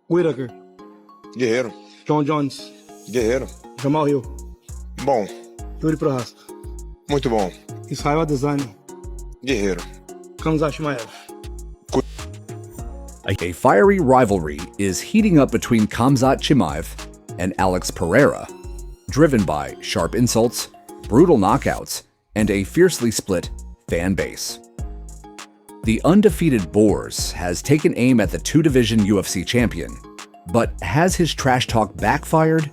Whittaker. Guerreiro. John Jones. Guerreiro. Jamal Hill. Bom. Yuri Prohaska. Muito bom. Israel Adesanya. Guerreiro. Khamzat Chimaev. A fiery rivalry is heating up between Khamzat Chimaev and Alex Pereira, driven by sharp insults, brutal knockouts, and a fiercely split fan base. The undefeated Boers has taken aim at the two-division UFC champion, but has his trash talk backfired?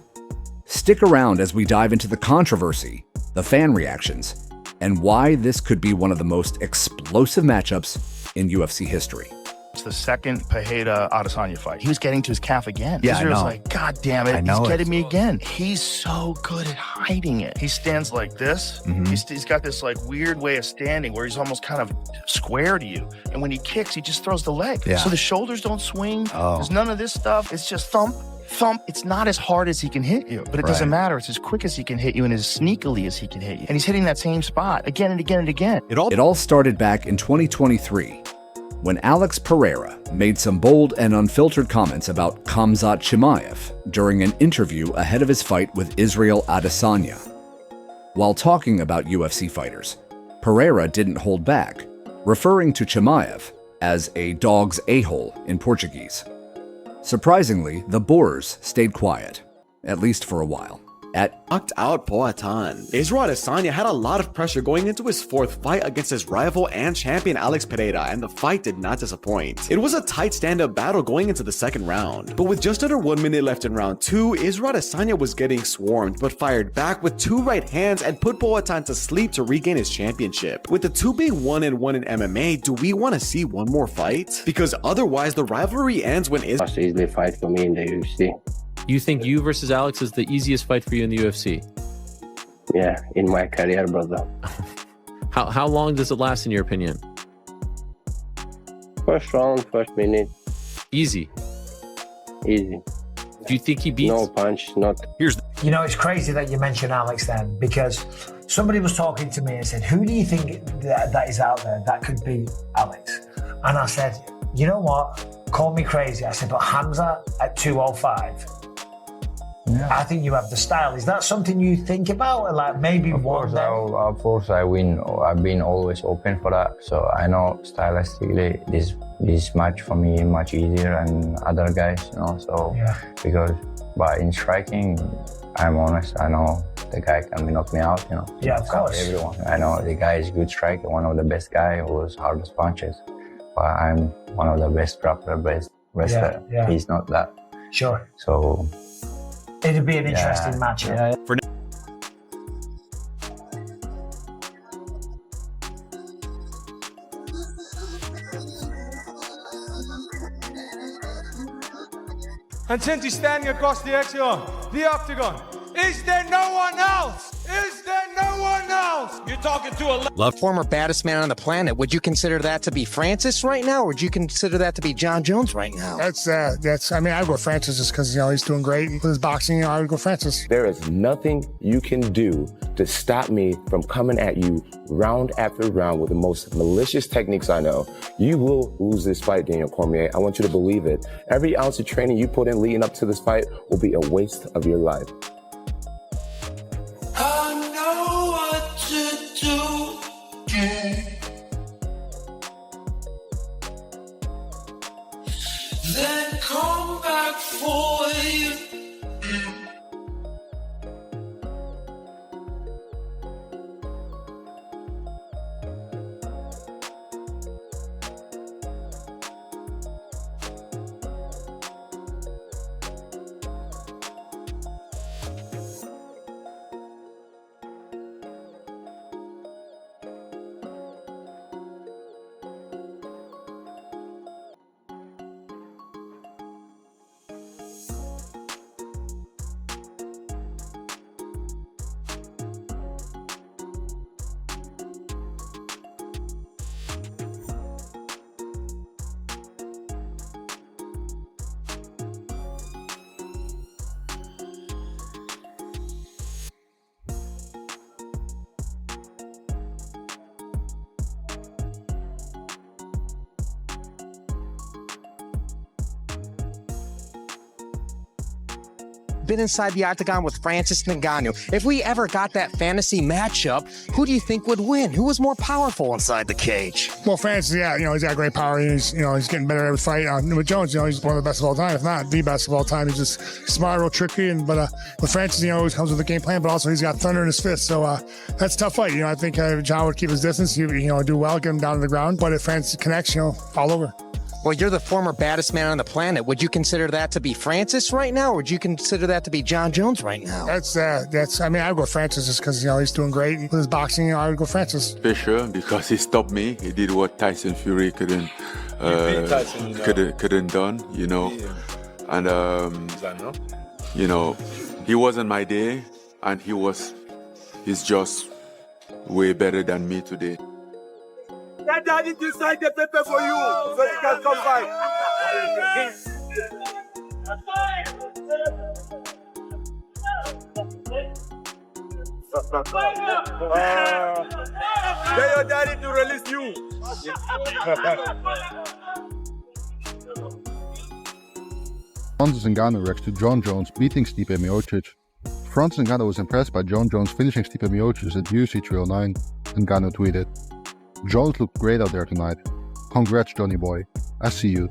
Stick around as we dive into the controversy, the fan reactions, and why this could be one of the most explosive matchups in UFC history. It's the second Pereira Adesanya fight. He was getting to his calf again. Yeah, Israel's I know. like, God damn it, he's getting me again. He's so good at hiding it. He stands like this. He's got this like weird way of standing where he's almost kind of square to you. And when he kicks, he just throws the leg. Yeah. So the shoulders don't swing. Oh. There's none of this stuff. It's just thump, thump. It's not as hard as he can hit you, but it doesn't matter. It's as quick as he can hit you and as sneakily as he can hit you. And he's hitting that same spot again and again and again. It all started back in 2023 when Alex Pereira made some bold and unfiltered comments about Khamzat Chimaev during an interview ahead of his fight with Israel Adesanya. While talking about UFC fighters, Pereira didn't hold back, referring to Chimaev as a dog's a-hole in Portuguese. Surprisingly, the Boers stayed quiet, at least for a while. Knocked out Poatan. Israel Adesanya had a lot of pressure going into his fourth fight against his rival and champion Alex Pereira, and the fight did not disappoint. It was a tight stand-up battle going into the second round, but with just under 1 minute left in round 2, Israel Adesanya was getting swarmed, but fired back with 2 right hands and put Poatan to sleep to regain his championship. With the two being 1-1 in MMA, do we want to see one more fight? Because otherwise, the rivalry ends when Israel... Most easily fight for me in the UFC. You think you versus Alex is the easiest fight for you in the UFC? Yeah, in my career, brother. How long does it last in your opinion? First round, first minute. Easy. Easy. Do you think he beats? No punch, not... You know, it's crazy that you mentioned Alex then, because somebody was talking to me and said, who do you think that is out there that could beat Alex? And I said, you know what? Call me crazy. I said, but Khamzat at 205. Yeah. I think you have the style. Is that something you think about? Or like maybe of course I win. I've been always open for that. So I know stylistically this match for me much easier than other guys, you know. So but in striking, I'm honest. I know the guy can knock me out, you know. Yeah, of course. Everyone. I know the guy is good striker, one of the best guy who's hardest punches. But I'm one of the best grappler, best wrestler. Yeah. He's not that. Sure. So it'd be an interesting match. Yeah. For And since he's standing across the octagon, is there no one else? Is there no one else? You're talking to a former baddest man on the planet. Would you consider that to be Francis right now, or would you consider that to be John Jones right now? I mean, I would go Francis just because, you know, he's doing great with his boxing. I would go Francis. There is nothing you can do to stop me from coming at you round after round with the most malicious techniques I know. You will lose this fight, Daniel Cormier. I want you to believe it. Every ounce of training you put in leading up to this fight will be a waste of your life. Then come back for you. been inside the octagon with Francis Ngannou. If we ever got that fantasy matchup, who do you think would win? Who was more powerful inside the cage? Well, Francis, yeah, he's got great power. He's getting better every fight. With Jones, he's one of the best of all time, if not the best of all time. He's just smart, real tricky. But with Francis, he always comes with a game plan, but also he's got thunder in his fist. So that's a tough fight. I think John would keep his distance. He do well, get him down to the ground. But if Francis connects, all over. Well, you're the former baddest man on the planet. Would you consider that to be Francis right now, or would you consider that to be John Jones right now? I would go Francis just because, he's doing great. With his boxing, I would go Francis. Fisher, because he stopped me. He did what Tyson Fury couldn't done, And, he wasn't my day, and he's just way better than me today. That daddy decide the paper for you, so you can come back. Tell your daddy to release you. Francis Ngannou reacts to John Jones beating Stipe Miocic. Francis Ngannou was impressed by John Jones finishing Stipe Miocic at UFC 309. Ngannou tweeted, "Jones looked great out there tonight. Congrats, Johnny boy. I see you."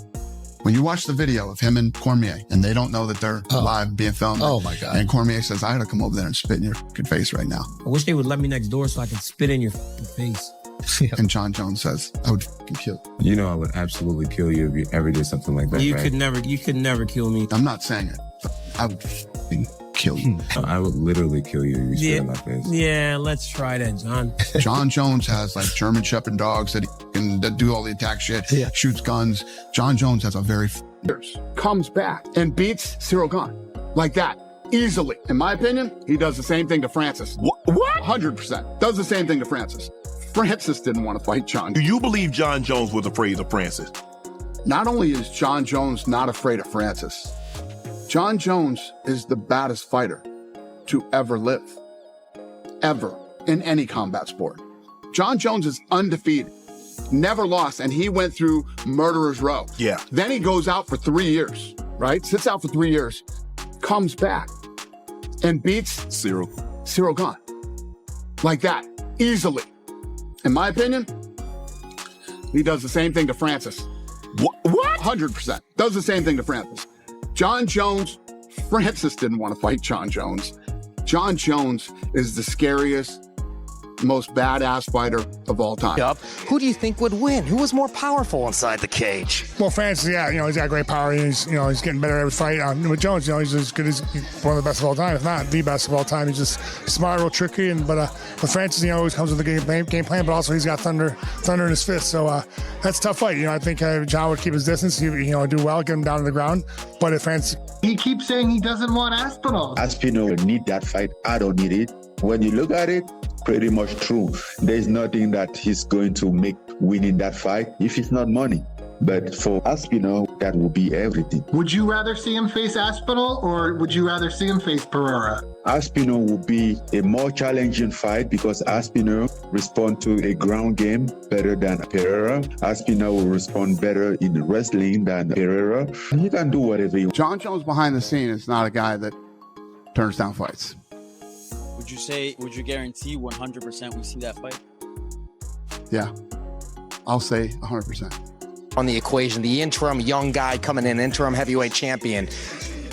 When you watch the video of him and Cormier, and they don't know that they're live being filmed. Oh my God. And Cormier says, "I gotta come over there and spit in your face right now." I wish they would let me next door so I could spit in your face. And John Jones says, "I would kill you. I would absolutely kill you if you ever did something like that. You could never kill me. I'm not saying it. I would kill you. I would literally kill you if you spit in my face. Yeah, let's try that, John. John Jones has German Shepherd dogs that do all the attack shit, shoots guns. John Jones has a very comes back and beats Cyril Gane like that easily. In my opinion, he does the same thing to Francis. What? 100% does the same thing to Francis. Francis didn't want to fight John. Do you believe John Jones was afraid of Francis? Not only is John Jones not afraid of Francis, John Jones is the baddest fighter to ever live. Ever. In any combat sport. John Jones is undefeated. Never lost, and he went through murderer's row. Yeah. Then he goes out for 3 years, right? Sits out for 3 years, comes back, and beats Cyril Gane. Like that, easily. In my opinion, he does the same thing to Francis. What? 100%. Does the same thing to Francis. John Jones, Francis didn't want to fight John Jones. John Jones is the scariest, most badass fighter of all time. Who do you think would win? Who was more powerful inside the cage? Well, Francis, yeah, he's got great power. He's getting better every fight. With Jones, he's as good as one of the best of all time, if not the best of all time. He's just smart, real tricky. But with Francis, he always comes with a game plan, but also he's got thunder in his fist. So that's a tough fight. I think John would keep his distance. He do well, get him down to the ground. But if Francis, he keeps saying he doesn't want Aspinall. Aspinall would need that fight. I don't need it. When you look at it, pretty much true. There's nothing that he's going to make winning that fight if it's not money. But for Aspinall, that will be everything. Would you rather see him face Aspinall or would you rather see him face Pereira? Aspinall will be a more challenging fight because Aspinall responds to a ground game better than Pereira. Aspinall will respond better in wrestling than Pereira. He can do whatever he wants. John Jones behind the scene is not a guy that turns down fights. Would you guarantee 100% we see that fight? Yeah, I'll say 100%. On the equation, the interim young guy coming in, interim heavyweight champion.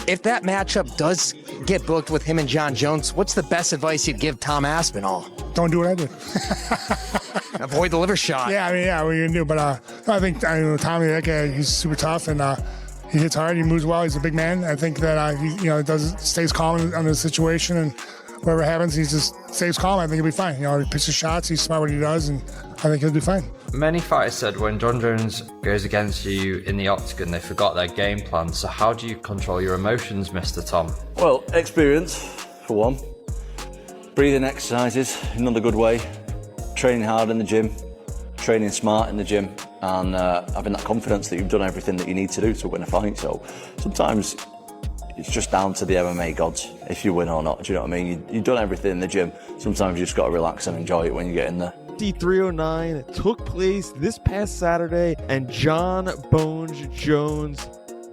If that matchup does get booked with him and John Jones, what's the best advice you'd give Tom Aspinall? Don't do what I did. Avoid the liver shot. Yeah, what are you going to do? But I think Tommy, that guy, he's super tough and he hits hard, he moves well, he's a big man. I think that he stays calm under the situation, and whatever happens, he just stays calm. I think he'll be fine. He picks his shots, he's smart what he does, and I think he'll do fine. Many fighters said when John Jones goes against you in the octagon, they forgot their game plan. So how do you control your emotions, Mr. Tom? Well, experience, for one. Breathing exercises, another good way. Training hard in the gym, training smart in the gym, and having that confidence that you've done everything that you need to do to win a fight. So sometimes it's just down to the MMA gods if you win or not. Do you know what I mean? You've done everything in the gym. Sometimes you just got to relax and enjoy it when you get in there. UFC309 took place this past Saturday, and John Bones Jones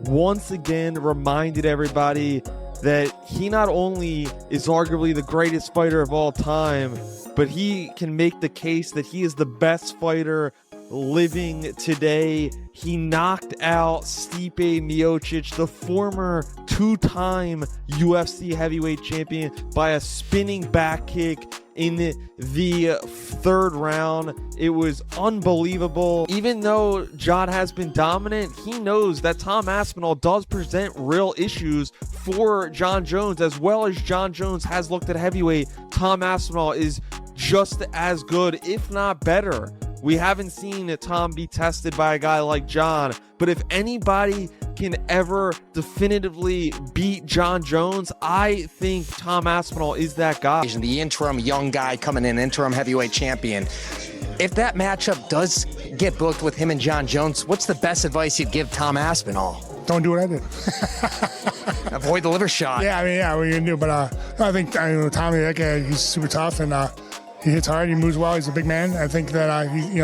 once again reminded everybody that he not only is arguably the greatest fighter of all time, but he can make the case that he is the best fighter living today. He knocked out Stipe Miocic, the former two-time UFC heavyweight champion, by a spinning back kick in the third round. It was unbelievable. Even though John has been dominant, he knows that Tom Aspinall does present real issues for John Jones. As well as John Jones has looked at heavyweight, Tom Aspinall is just as good, if not better. We haven't seen Tom be tested by a guy like John, but if anybody can ever definitively beat John Jones, I think Tom Aspinall is that guy. The interim young guy coming in, interim heavyweight champion. If that matchup does get booked with him and John Jones, what's the best advice you'd give Tom Aspinall? Don't do what I did. Avoid the liver shot. Yeah, I mean, what are you gonna do? But I think Tommy, that guy, he's super tough, and he hits hard. He moves well. He's a big man. I think that he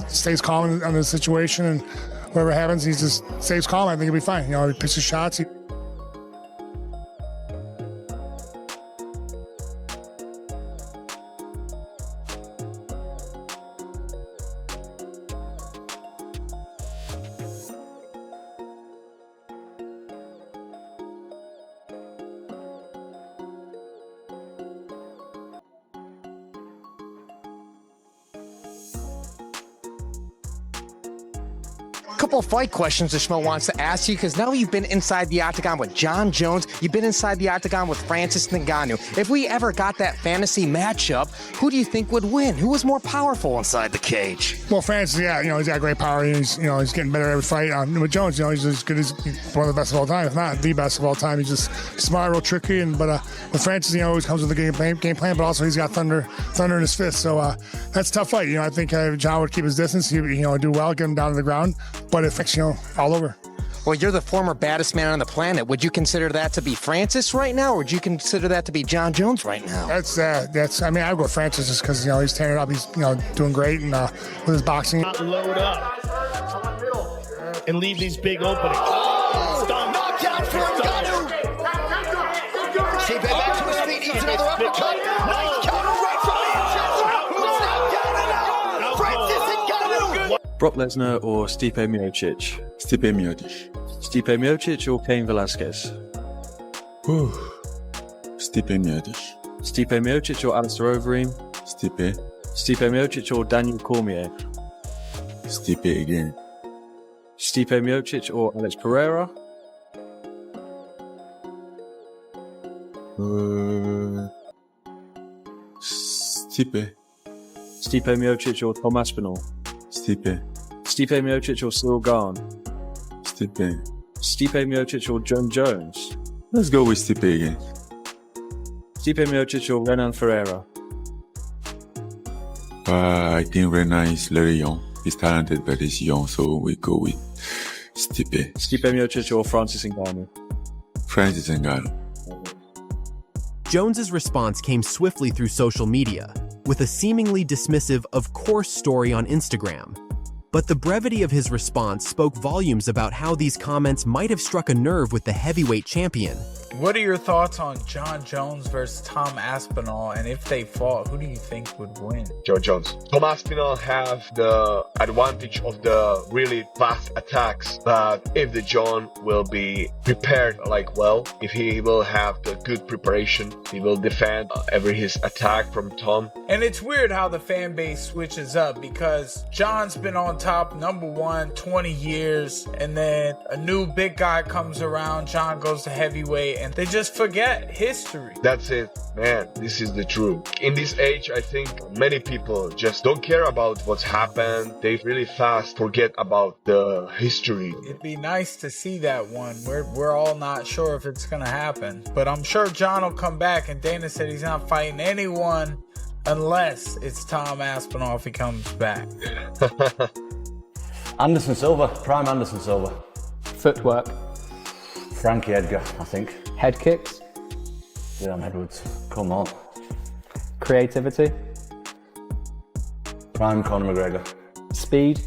stays calm on the situation, and whatever happens, he just stays calm. I think he'll be fine. He pitches shots. Couple of fight questions Ishmael wants to ask you, because now you've been inside the octagon with John Jones, you've been inside the octagon with Francis Ngannou. If we ever got that fantasy matchup, who do you think would win? Who was more powerful inside the cage? Well, Francis, he's got great power. He's getting better every fight. With Jones, he's as good as one of the best of all time, if not the best of all time. He's just smart, real tricky, but with Francis, always comes with a game plan, but also he's got thunder in his fist. So that's a tough fight. I think John would keep his distance. He'd do well, get him down to the ground, but it affects all over. Well, you're the former baddest man on the planet. Would you consider that to be Francis right now, or would you consider that to be John Jones right now? I mean, I would go Francis just because he's tearing it up. He's doing great, and with his boxing. Load up and leave these big openings. Knockout for Ngannou. See, back to his feet, eats another uppercut. Nice counter right from the Francis Ngannou. Brock Lesnar or Stipe Miocic? Stipe Miocic. Stipe Miocic or Cain Velasquez? Stipe Miocic. Stipe Miocic or Alistair Overeem? Stipe. Stipe Miocic or Daniel Cormier? Stipe again. Stipe Miocic or Alex Pereira? Stipe. Stipe Miocic or Tom Aspinall? Stipe. Stipe Miocic or Cyril Gahn? Stipe. Stipe Miocic or John Jones? Let's go with Stipe again. Stipe Miocic or Renan Ferreira? I think Renan is very young. He's talented, but he's young, so we go with Stipe. Stipe Miocic or Francis Ngannou? Francis Ngannou. Jones's response came swiftly through social media, with a seemingly dismissive "of course" story on Instagram. But the brevity of his response spoke volumes about how these comments might have struck a nerve with the heavyweight champion. What are your thoughts on John Jones versus Tom Aspinall? And if they fought, who do you think would win? John Jones. Tom Aspinall have the advantage of the really fast attacks, but if the John will be prepared if he will have the good preparation, he will defend every his attack from Tom. And it's weird how the fan base switches up, because John's been on top, #1, 20 years, and then a new big guy comes around, John goes to heavyweight, and they just forget history. That's it, man. This is the truth. In this age, I think many people just don't care about what's happened. They really fast forget about the history. It'd be nice to see that one. We're all not sure if it's gonna happen, but I'm sure John will come back, and Dana said he's not fighting anyone unless it's Tom Aspinall if he comes back. Anderson Silva, prime Anderson Silva. Footwork. Frankie Edgar, I think. Head kicks. Leon Edwards, come on. Creativity. Prime Conor McGregor. Speed.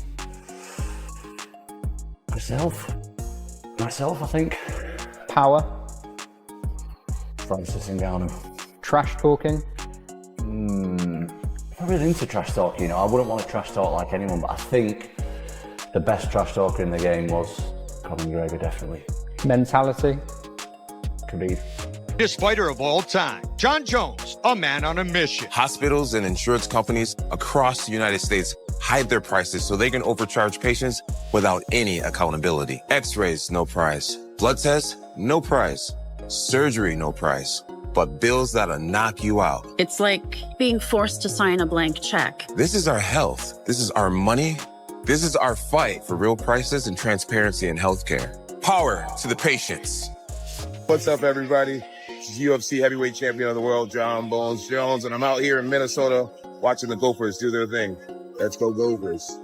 Myself, I think. Power. Francis Ngannou. Trash talking? I'm not really into trash talk, you know. I wouldn't want to trash talk like anyone, but I think the best trash talker in the game was Conor McGregor, definitely. Mentality? Khabib. Greatest fighter of all time, Jon Jones, a man on a mission. Hospitals and insurance companies across the United States hide their prices so they can overcharge patients without any accountability. X-rays, no price. Blood tests, no price. Surgery, no price. But bills that'll knock you out. It's like being forced to sign a blank check. This is our health. This is our money. This is our fight for real prices and transparency in healthcare. Power to the patients. What's up, everybody? It's UFC heavyweight champion of the world, John Bones Jones, and I'm out here in Minnesota watching the Gophers do their thing. Let's go Gophers.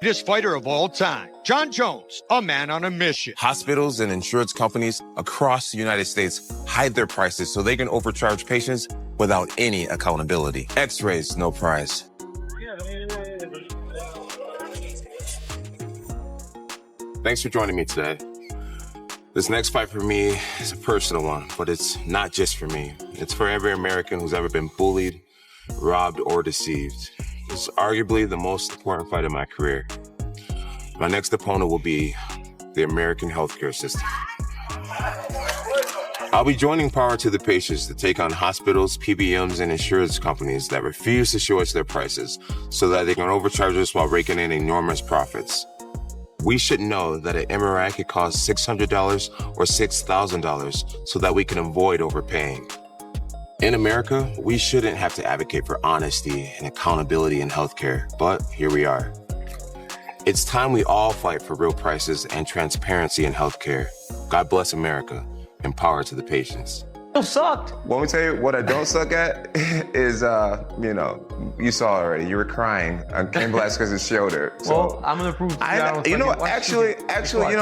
Greatest fighter of all time, Jon Jones, a man on a mission. Hospitals and insurance companies across the United States hide their prices so they can overcharge patients without any accountability. X-rays, no price. Thanks for joining me today. This next fight for me is a personal one, but it's not just for me. It's for every American who's ever been bullied, robbed, or deceived. It's arguably the most important fight of my career. My next opponent will be the American healthcare system. I'll be joining Power to the Patients to take on hospitals, PBMs, and insurance companies that refuse to show us their prices so that they can overcharge us while raking in enormous profits. We should know that an MRI could cost $600 or $6,000 so that we can avoid overpaying. In America, we shouldn't have to advocate for honesty and accountability in healthcare, but here we are. It's time we all fight for real prices and transparency in healthcare. God bless America, and power to the patients. Sucked. Let me tell you what I don't suck at is, you saw already. You were crying on Ken Velasquez's shoulder. So well, I'm gonna prove. Actually, you know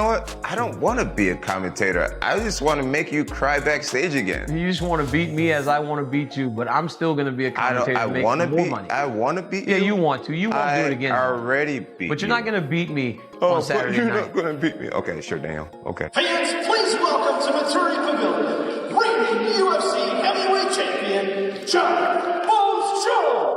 what? I don't want to be a commentator. I just want to make you cry backstage again. You just want to beat me as I want to beat you, but I'm still gonna be a commentator. I want to beat. I want to beat you. Yeah, you want to. You won't do it again. I already beat. But you're not gonna beat me on Saturday you're night. not gonna beat me. Okay, sure, Daniel. Okay. Fans, please welcome to Missouri Pavilion, reigning UFC heavyweight champion, Jon Bones Jones.